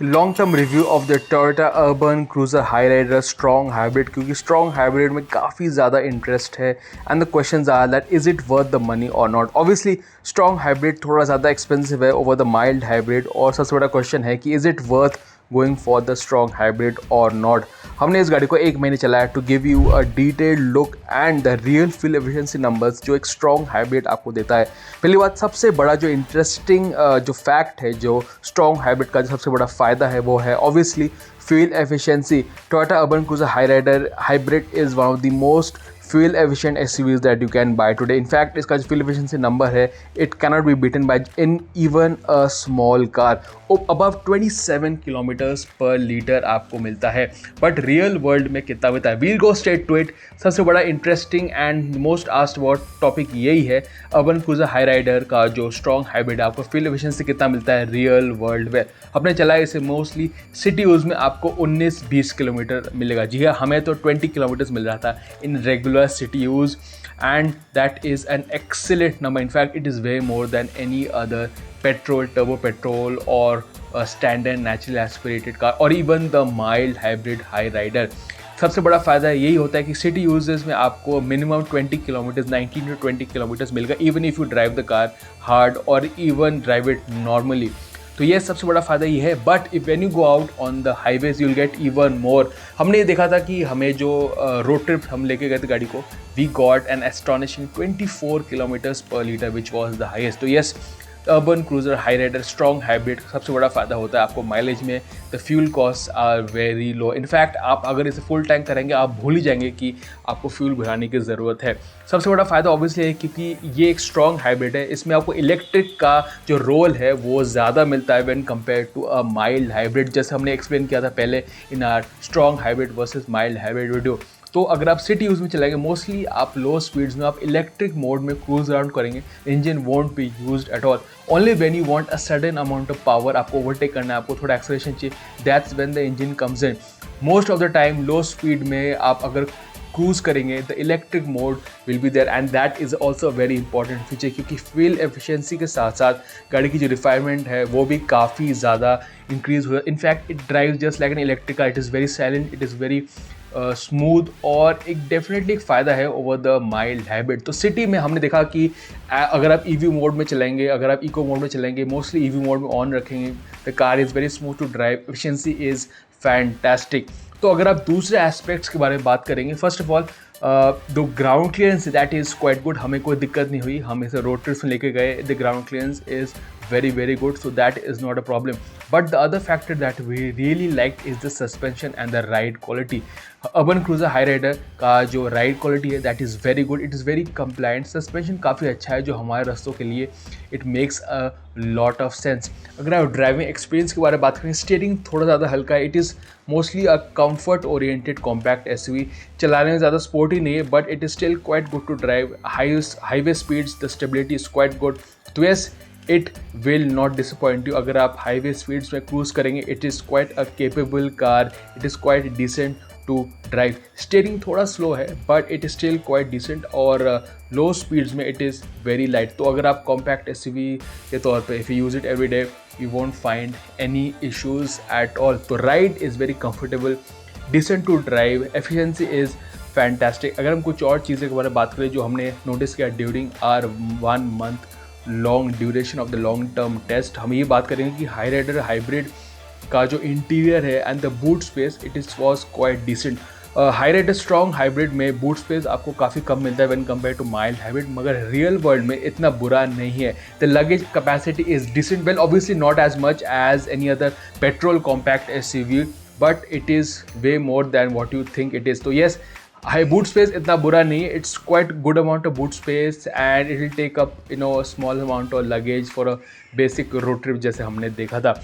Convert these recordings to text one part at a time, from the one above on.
Long term review of the Toyota Urban Cruiser Hyryder strong hybrid, क्योंकि strong hybrid में काफ़ी ज़्यादा interest है and the questions are that is it worth the money और not. Obviously strong hybrid थोड़ा ज़्यादा expensive है over the mild hybrid, और सबसे बड़ा क्वेश्चन है कि is it worth going for the strong hybrid और नॉट। हमने इस गाड़ी को 1 महीने चलाया to give you a detailed look and the real fuel efficiency numbers जो एक स्ट्रॉन्ग हाइब्रिड आपको देता है। पहली बात, सबसे बड़ा जो इंटरेस्टिंग जो फैक्ट है, जो स्ट्रॉन्ग हाइब्रिड का जो सबसे बड़ा फ़ायदा है वो है obviously fuel efficiency. Toyota Urban Cruiser Hyryder hybrid is one of the most fuel efficient SUVs that you can buy today. In fact, इसका जो fuel efficiency number है, it cannot be beaten by in even a small car. Above 27 kilometres per litre आपको मिलता है, but real world में कितना मिलता है? We'll go straight to it. सबसे बड़ा interesting and most asked about topic यही है, अर्बन क्रूजर हाई राइडर का जो स्ट्रॉन्ग हाइब्रिड आपको फ्यूल एफिशिएंसी कितना मिलता है रियल वर्ल्ड में। हमने चलाया इसे मोस्टली सिटी यूज़ में, आपको 19-20 किलोमीटर मिलेगा। जी हाँ, हमें तो 20 किलोमीटर्स मिल रहा था in regular city use, and that is an excellent number. In fact, it is way more than any other petrol, turbo petrol or a standard naturally aspirated car or even the mild hybrid high rider. सबसे बड़ा फ़ायदा यही होता है कि city uses में आपको minimum 20 kilometres 19 to 20 kilometres मिलेगा, even if you drive the car hard और इवन ड्राइव इट नॉर्मली। तो ये सबसे बड़ा फ़ायदा ये है, but if when you go out on the highways you will get even more. हमने ये देखा था कि हमें जो रोड ट्रिप हम लेके गए थे गाड़ी को, we got an astonishing 24 kilometres per litre which was the highest. तो yes, Urban Cruiser Hyryder strong hybrid सबसे बड़ा फ़ायदा होता है आपको माइलेज में। The fuel cost are very low. In fact आप अगर इसे फुल टैंक करेंगे आप भूल ही जाएंगे कि आपको फ्यूल भराने की ज़रूरत है। सबसे बड़ा फ़ायदा ऑब्वियसली है क्योंकि ये एक स्ट्रॉन्ग हाइब्रिड है, इसमें आपको इलेक्ट्रिक का जो रोल है वो ज़्यादा मिलता है when compare to a mild hybrid, जैसे हमने एक्सप्लेन किया था पहले in our strong hybrid versus mild hybrid video. तो अगर आप सिटी यूज़ में चलाएंगे, मोस्टली आप लो स्पीड्स में आप इलेक्ट्रिक मोड में क्रूज अराउंड करेंगे, engine won't be used at all. Only when you want a sudden amount of power, आपको ओवरटेक करना है, आपको थोड़ा एक्सेलरेशन चाहिए, that's when the engine comes in. Most of the time low speed में आप अगर क्रूज करेंगे, the electric mode will be there and that is also very important feature, क्योंकि फ्यूल एफिशिएंसी के साथ साथ गाड़ी की जो रिफाइनमेंट है वो भी काफ़ी ज़्यादा इंक्रीज हुआ। In fact it drive just like an electric car, it is very silent, it is very smooth, और एक डेफिनेटली एक फ़ायदा है ओवर द माइल्ड हाइब्रिड। तो सिटी में हमने देखा कि अगर आप ईवी मोड में चलाएंगे, अगर आप इको मोड में चलाएंगे, मोस्टली ईवी मोड में ऑन रखेंगे, the car is very smooth to drive, efficiency is fantastic. तो अगर आप दूसरे एस्पेक्ट्स के बारे में बात करेंगे, first of all the ground clearance that is quite good, हमें कोई दिक्कत नहीं हुई, हम इसे रोड ट्रिप्स में लेके गए, the ground clearance is very good, so that is not a problem. But the other factor that we really liked is the suspension and the ride quality. Urban Cruiser High Rider का जो ride quality है that is very good, it is very compliant, suspension काफ़ी अच्छा है जो हमारे रास्तों के लिए it makes a lot of sense. अगर आप ड्राइविंग एक्सपीरियंस के बारे में बात करें, स्टीयरिंग थोड़ा ज़्यादा हल्का है, it is mostly a comfort oriented compact SUV, चलाने में ज़्यादा स्पोर्टी नहीं है, but it is still quite good to drive highway speeds, the stability is quite good. तो yes, it will not disappoint you. अगर आप हाईवे स्पीड्स में cruise करेंगे, it is quite a capable car, it is quite decent to drive. Steering थोड़ा slow है but it is still quite decent, और लो speeds में it is very light. तो अगर आप कॉम्पैक्ट SUV के तौर पे if you use it every day you won't find any issues at all. तो ride is very comfortable, decent to drive, efficiency is fantastic. अगर हम कुछ और चीज़ें के बारे में बात करें जो हमने नोटिस किया during our 1 month long duration of the long term test, हम ये बात करेंगे कि हाई राइडर हाइब्रिड का जो इंटीरियर है and the boot space it is was quite decent. Hyryder strong hybrid में बूट स्पेस आपको काफ़ी कम मिलता है when compare to mild hybrid, मगर रियल वर्ल्ड में इतना बुरा नहीं है। The luggage capacity is decent, well obviously not as much as any other petrol compact SUV, but it is way more than what you think it is. तो yes, high boot space इतना बुरा नहीं है, it's quite good amount of boot space and it will take up small amount of luggage for a basic road trip जैसे हमने देखा था।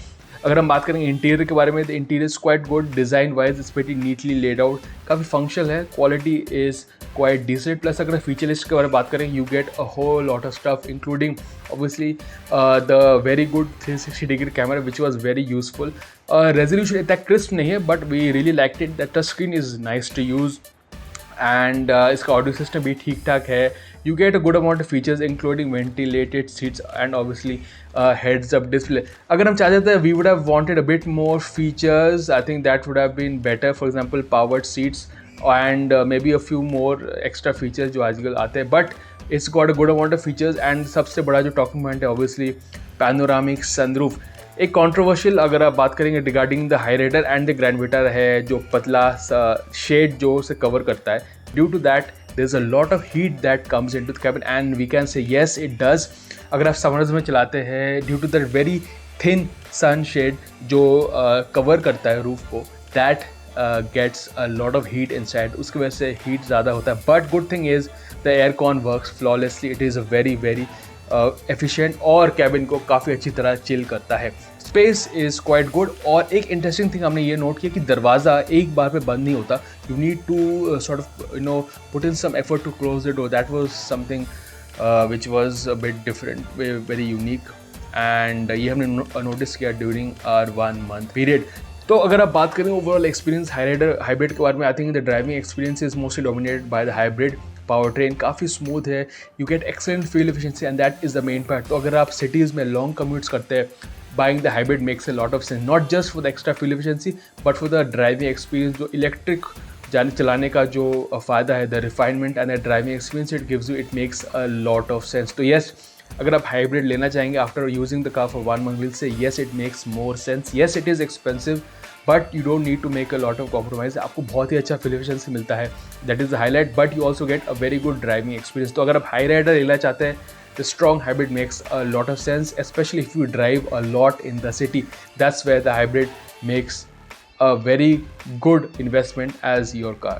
अगर हम बात करेंगे इंटीरियर के बारे में, तो interior is quite good, design wise it's very neatly laid out, काफ़ी फंक्शनल है, quality is quite decent. Plus अगर फीचर लिस्ट के बारे में बात करें, you get a whole lot of stuff including obviously the very good 360 degree camera which was very useful. Resolution इतना crisp नहीं है but we really liked it, the touch screen is nice to use and इसका audio system भी ठीक ठाक है. You get a good amount of features including ventilated seats and obviously heads up display. अगर हम चाहते थे we would have wanted a bit more features, I think that would have been better. For example powered seats and maybe a few more extra features जो आजकल आते हैं, but it's got a good amount of features. And सबसे बड़ा जो talking point है obviously panoramic sunroof. एक controversial अगर आप बात करेंगे regarding the Hyryder and the Grand Vitara है, जो पतला शेड जो उसे कवर करता है. Due to that there is a lot of heat that comes into the cabin and we can say yes it does. अगर आप summers में चलाते हैं due to that very thin sun shade जो कवर करता है रूफ को, that gets a lot of heat inside. उसकी वजह से हीट ज़्यादा होता है. But good thing is the aircon works flawlessly. It is a very very efficient और कैबिन को काफ़ी अच्छी तरह चिल करता है. Space is quite good. और एक इंटरेस्टिंग थिंग हमने ये नोट किया कि दरवाज़ा एक बार पे बंद नहीं होता. You need to sort of put in some effort to close the door. That was something which was a bit different, very unique. And ये हमने नोटिस किया ड्यूरिंग आवर 1 month पीरियड. तो अगर आप बात करें ओवरऑल एक्सपीरियंस हाइब्रिड के बारे में, I think the driving experience is mostly dominated by the hybrid. Power train काफ़ी स्मूथ है, you gate excellent fuel efficiency and that is the main part. तो अगर आप सिटीज़ में लॉन्ग कम्यूट्स करते हैं, buying the hybrid makes a lot of sense, not just for the extra fuel efficiency but for the driving experience. जो electric चलाने का जो फ़ायदा है, the refinement and the driving experience it gives you, it makes a lot of sense. तो yes, अगर आप hybrid लेना चाहेंगे after using the car for 1 month, will say yes it makes more sense. Yes it is expensive but you don't need to make a lot of compromise. आपको बहुत ही अच्छा fuel efficiency मिलता है, that is the highlight. But you also get a very good driving experience. तो अगर आप high rider लेना चाहते हैं, the strong hybrid makes a lot of sense, especially if you drive a lot in the city. That's where the hybrid makes a very good investment as your car.